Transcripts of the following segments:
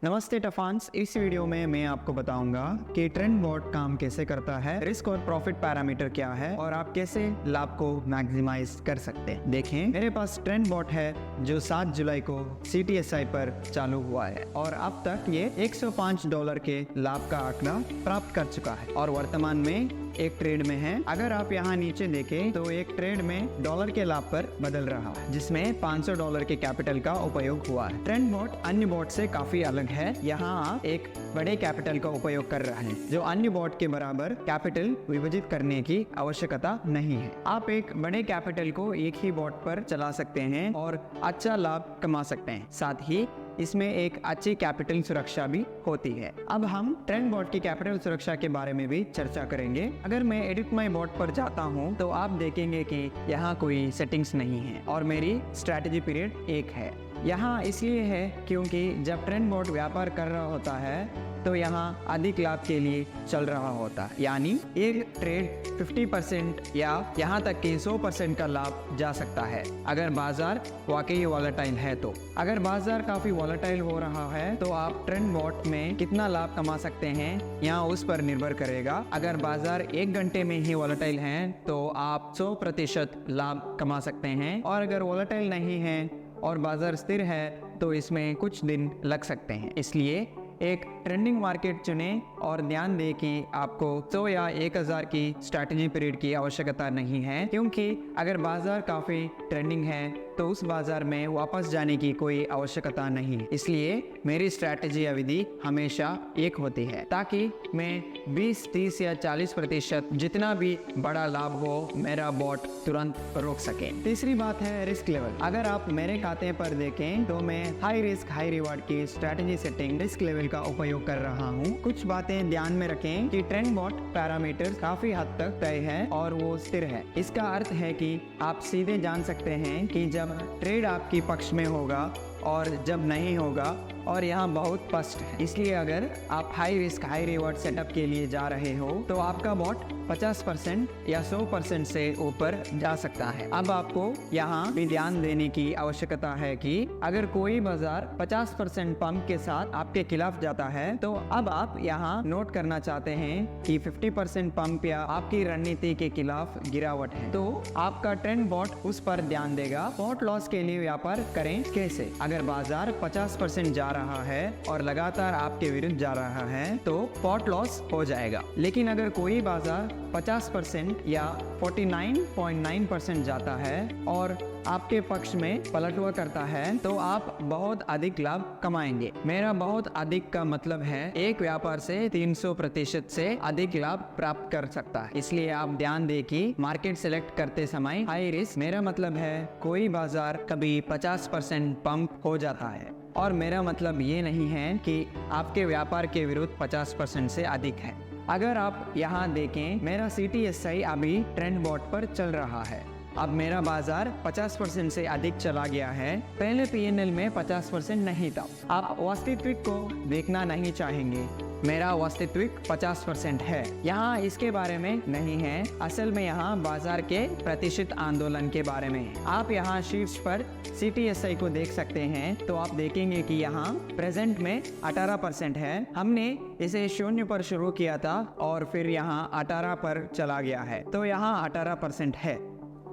नमस्ते टफान्स, इस वीडियो में मैं आपको बताऊंगा कि ट्रेंड बॉट काम कैसे करता है, रिस्क और प्रॉफिट पैरामीटर क्या है और आप कैसे लाभ को मैक्सिमाइज कर सकते हैं। देखें, मेरे पास ट्रेंड बॉट है जो 7 जुलाई को CTSI पर चालू हुआ है और अब तक ये $105 के लाभ का आंकड़ा प्राप्त कर चुका है और वर्तमान में एक ट्रेड में है। अगर आप यहाँ नीचे देखें तो एक ट्रेड में डॉलर के लाभ पर बदल रहा है, जिसमें $500 के कैपिटल का उपयोग हुआ है। ट्रेंड बॉट अन्य बॉट से काफी अलग है। यहाँ आप एक बड़े कैपिटल का उपयोग कर रहे हैं, जो अन्य बॉट के बराबर कैपिटल विभाजित करने की आवश्यकता नहीं है। आप एक बड़े कैपिटल को एक ही बॉट पर चला सकते हैं और अच्छा लाभ कमा सकते हैं। साथ ही इसमें एक अच्छी कैपिटल सुरक्षा भी होती है। अब हम ट्रेंड बॉट की कैपिटल सुरक्षा के बारे में भी चर्चा करेंगे। अगर मैं एडिट माई बॉट पर जाता हूं तो आप देखेंगे कि यहाँ कोई सेटिंग्स नहीं है और मेरी स्ट्रैटेजी पीरियड 1 है। यहाँ इसलिए है क्योंकि जब ट्रेंड बॉट व्यापार कर रहा होता है तो यहाँ अधिक लाभ के लिए चल रहा होता है, यानी एक ट्रेड 50% या यहाँ तक कि 100% का लाभ जा सकता है अगर बाजार वाकई वॉलेटाइल है। तो अगर बाजार काफी वॉलेटाइल हो रहा है तो आप ट्रेंड बॉट में कितना लाभ कमा सकते हैं, यहाँ उस पर निर्भर करेगा। अगर बाजार 1 घंटे में ही वॉलेटाइल है तो आप 100% लाभ कमा सकते हैं और अगर वॉलेटाइल नहीं है और बाजार स्थिर है तो इसमें कुछ दिन लग सकते हैं। इसलिए एक ट्रेंडिंग मार्केट चुनें और ध्यान दें कि आपको 100 या 1000 की स्ट्रैटेजी पीरियड की आवश्यकता नहीं है, क्योंकि अगर बाजार काफी ट्रेंडिंग है तो उस बाजार में वापस जाने की कोई आवश्यकता नहीं है। इसलिए मेरी स्ट्रैटेजी अवधि हमेशा 1 होती है ताकि मैं 20, 30 या 40% जितना भी बड़ा लाभ हो मेरा बॉट तुरंत रोक सके। तीसरी बात है रिस्क लेवल। अगर आप मेरे खाते पर देखें तो मैं हाई रिस्क हाई रिवार्ड की स्ट्रैटेजी सेटिंग रिस्क लेवल का उपयोग कर रहा हूँ। कुछ बातें ध्यान में रखें कि ट्रेंड बॉट पैरामीटर काफी हद तक तय है और वो स्थिर है। इसका अर्थ है कि आप सीधे जान सकते हैं कि जब ट्रेड आपकी पक्ष में होगा और जब नहीं होगा, और यहाँ बहुत स्पष्ट है। इसलिए अगर आप high risk high reward setup के लिए जा रहे हो तो आपका बॉट 50% या 100% से ऊपर जा सकता है। अब आपको यहाँ भी ध्यान देने की आवश्यकता है कि अगर कोई बाजार 50% पंप के साथ आपके खिलाफ जाता है तो अब आप यहाँ नोट करना चाहते हैं कि 50% पंप या आपकी रणनीति के खिलाफ गिरावट है, तो आपका ट्रेंड बॉट उस पर ध्यान देगा। बॉट लॉस के लिए व्यापार करें कैसे? अगर बाजार 50% जा रहा है और लगातार आपके विरुद्ध जा रहा है तो पॉट लॉस हो जाएगा। लेकिन अगर कोई बाजार 50% या 49.9% जाता है और आपके पक्ष में पलटवार करता है तो आप बहुत अधिक लाभ कमाएंगे। मेरा बहुत अधिक का मतलब है एक व्यापार से 300% से अधिक लाभ प्राप्त कर सकता है। इसलिए आप ध्यान दें कि मार्केट सेलेक्ट करते समय हाई रिस्क, मेरा मतलब है कोई बाजार कभी 50% पंप हो जाता है और मेरा मतलब ये नहीं है कि आपके व्यापार के विरुद्ध 50% से अधिक है। अगर आप यहाँ देखें, मेरा CTSI अभी ट्रेंड बॉट पर चल रहा है। अब मेरा बाजार 50% से अधिक चला गया है। पहले PNL में 50% नहीं था। आप वास्तविक को देखना नहीं चाहेंगे। मेरा वास्तविक 50% है। यहाँ इसके बारे में नहीं है, असल में यहाँ बाजार के प्रतिशत आंदोलन के बारे में है। आप यहाँ शीर्ष पर CTSI को देख सकते हैं तो आप देखेंगे कि यहाँ प्रेजेंट में 18% है। हमने इसे 0 पर शुरू किया था और फिर यहाँ 18 पर चला गया है, तो यहाँ 18% है।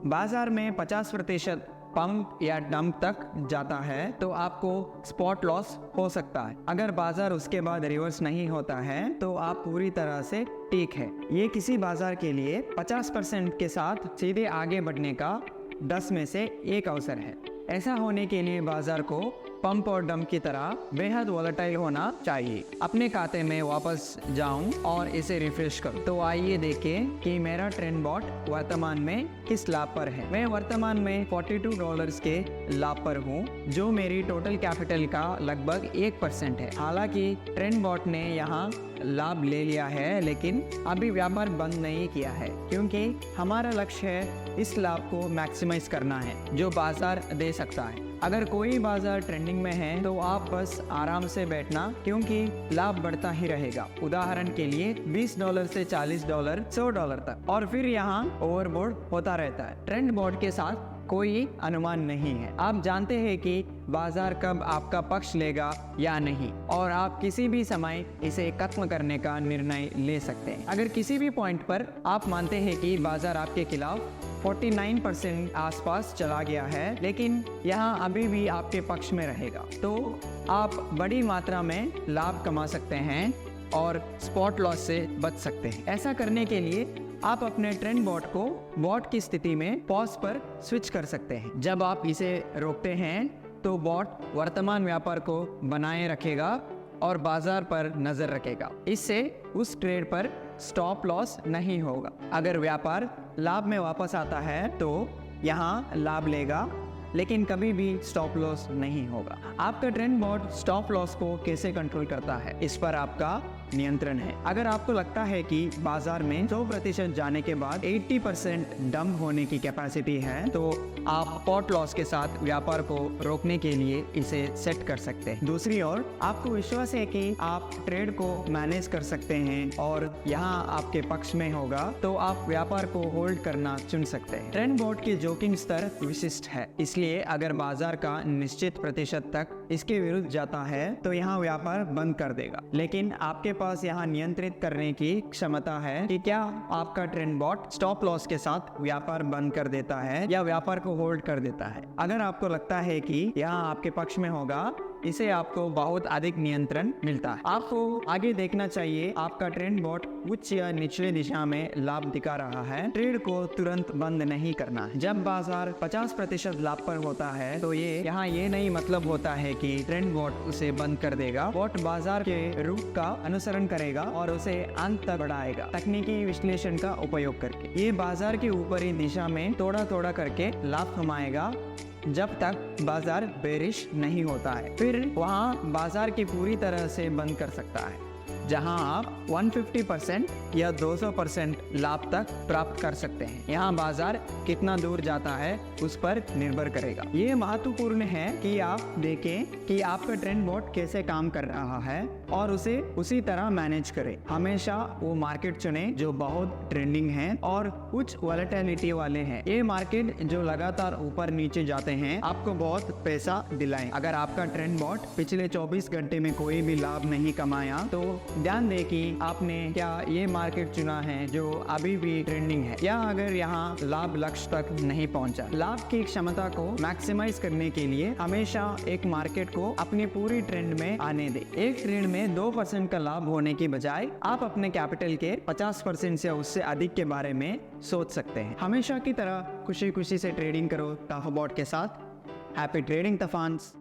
बाजार में 50% पंप या डंप तक जाता है तो आपको स्पॉट लॉस हो सकता है। अगर बाजार उसके बाद रिवर्स नहीं होता है तो आप पूरी तरह से ठीक है। ये किसी बाजार के लिए 50% के साथ सीधे आगे बढ़ने का 10 में से 1 अवसर है। ऐसा होने के लिए बाजार को पंप और डंप की तरह बेहद वॉलेटाइल होना चाहिए। अपने खाते में वापस जाऊं और इसे रिफ्रेश करूं तो आइए देखें कि मेरा ट्रेंड बॉट वर्तमान में किस लाभ पर है। मैं वर्तमान में $42 के लाभ पर हूं, जो मेरी टोटल कैपिटल का लगभग 1% है। हालांकि ट्रेंड बॉट ने यहाँ लाभ ले लिया है लेकिन अभी व्यापार बंद नहीं किया है, क्योंकि हमारा लक्ष्य है इस लाभ को मैक्सिमाइज करना है जो बाजार दे सकता है। अगर कोई बाजार ट्रेंडिंग में है तो आप बस आराम से बैठना, क्योंकि लाभ बढ़ता ही रहेगा। उदाहरण के लिए $20 से $40, $100 तक, और फिर यहाँ ओवरबोर्ड होता रहता है। ट्रेंड बॉट के साथ कोई अनुमान नहीं है। आप जानते हैं कि बाजार कब आपका पक्ष लेगा या नहीं, और आप किसी भी समय इसे खत्म करने का निर्णय ले सकते हैं। अगर किसी भी पॉइंट पर आप मानते हैं कि बाजार आपके खिलाफ 49% आसपास चला गया है, लेकिन यहाँ अभी भी आपके पक्ष में रहेगा, तो आप बड़ी मात्रा में लाभ कमा सकते हैं और स्पॉट लॉस से बच सकते हैं। ऐसा करने के लिए आप अपने ट्रेंड बॉट को बॉट की स्थिति में पॉज पर स्विच कर सकते हैं। जब आप इसे रोकते हैं तो बॉट वर्तमान व्यापार को बनाए रखेगा और बाजार पर नजर रखेगा। इससे उस ट्रेड पर स्टॉप लॉस नहीं होगा। अगर व्यापार लाभ में वापस आता है तो यहाँ लाभ लेगा, लेकिन कभी भी स्टॉप लॉस नहीं होगा। आपका ट्रेंड बॉट स्टॉप लॉस को कैसे कंट्रोल करता है, इस पर आपका नियंत्रण है। अगर आपको लगता है कि बाजार में 100% जाने के बाद 80% डंप होने की कैपेसिटी है, तो आप स्पॉट लॉस के साथ व्यापार को रोकने के लिए इसे सेट कर सकते हैं। दूसरी ओर आपको विश्वास है कि आप ट्रेड को मैनेज कर सकते हैं और यहाँ आपके पक्ष में होगा, तो आप व्यापार को होल्ड करना चुन सकते हैं। ट्रेंड बॉट की जोखिम स्तर विशिष्ट है, इसलिए अगर बाजार का निश्चित प्रतिशत तक इसके विरुद्ध जाता है तो यहाँ व्यापार बंद कर देगा। लेकिन आपके पास यहाँ नियंत्रित करने की क्षमता है कि क्या आपका ट्रेंड बॉट स्टॉप लॉस के साथ व्यापार बंद कर देता है या व्यापार को होल्ड कर देता है। अगर आपको लगता है कि यहाँ आपके पक्ष में होगा, इसे आपको बहुत अधिक नियंत्रण मिलता है। आपको आगे देखना चाहिए आपका ट्रेंड बॉट उच्च या निचले दिशा में लाभ दिखा रहा है। ट्रेड को तुरंत बंद नहीं करना है। जब बाजार 50% लाभ पर होता है तो ये नहीं मतलब होता है कि ट्रेंड बॉट उसे बंद कर देगा। बॉट बाजार के रुख का अनुसरण करेगा और उसे अंत तक बढ़ाएगा, तकनीकी विश्लेषण का उपयोग करके। ये बाजार की ऊपरी दिशा में थोड़ा थोड़ा करके लाभ कमाएगा जब तक बाजार बेरिश नहीं होता है। फिर वहाँ बाजार की पूरी तरह से बंद कर सकता है, जहां आप 150% या 200% लाभ तक प्राप्त कर सकते हैं। यहाँ बाजार कितना दूर जाता है उस पर निर्भर करेगा। ये महत्वपूर्ण है कि आप देखें कि आपका ट्रेंड बॉट कैसे काम कर रहा है और उसे उसी तरह मैनेज करें। हमेशा वो मार्केट चुने जो बहुत ट्रेंडिंग है और उच्च वॉलेटिलिटी वाले हैं। ये मार्केट जो लगातार ऊपर नीचे जाते हैं आपको बहुत पैसा दिलाएं। अगर आपका ट्रेंड बॉट पिछले 24 घंटे में कोई भी लाभ नहीं कमाया तो ध्यान दें कि आपने क्या ये मार्केट चुना है जो अभी भी ट्रेंडिंग है, या अगर यहाँ लाभ लक्ष्य तक नहीं पहुँचा। लाभ की क्षमता को मैक्सिमाइज करने के लिए हमेशा एक मार्केट को अपनी पूरी ट्रेंड में आने दें। एक ट्रेड में 2% का लाभ होने की बजाय आप अपने कैपिटल के 50% से उससे अधिक के बारे में सोच सकते हैं। हमेशा की तरह खुशी खुशी से ट्रेडिंग करो ताफाबॉट के साथ। Happy trading तफान्स।